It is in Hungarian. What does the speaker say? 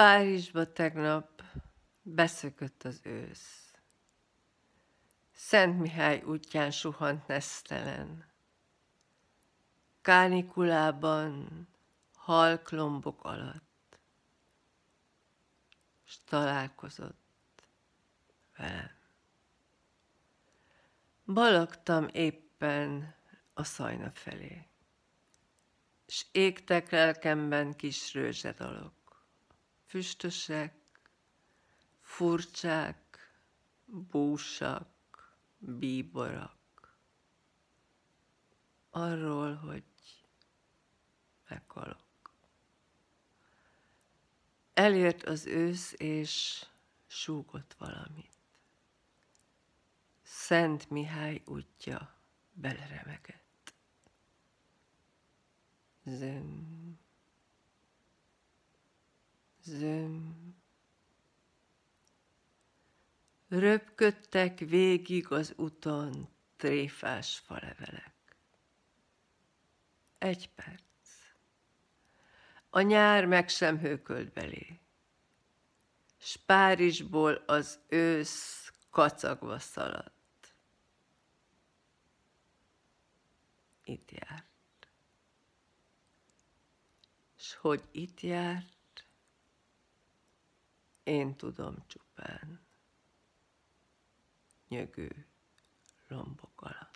Párizsba tegnap beszökött az ősz. Szent Mihály útján suhant nesztelen. Kánikulában, halklombok alatt, s találkozott velem. Balagtam éppen a Szajna felé, s égtek lelkemben kis rőzsedalok, füstösek, furcsák, búsak, bíborak, arról, hogy meghalok. Elért az ősz, és súgott valamit. Szent Mihály útja beleremegett. Zöm, zöm. Röpködtek végig az uton tréfás falevelek. 1 perc. A nyár meg sem hőkölt belé, s Párizsból az ősz kacagva szaladt. Itt járt. S hogy itt járt, én tudom csupán, nyögő lombok alatt.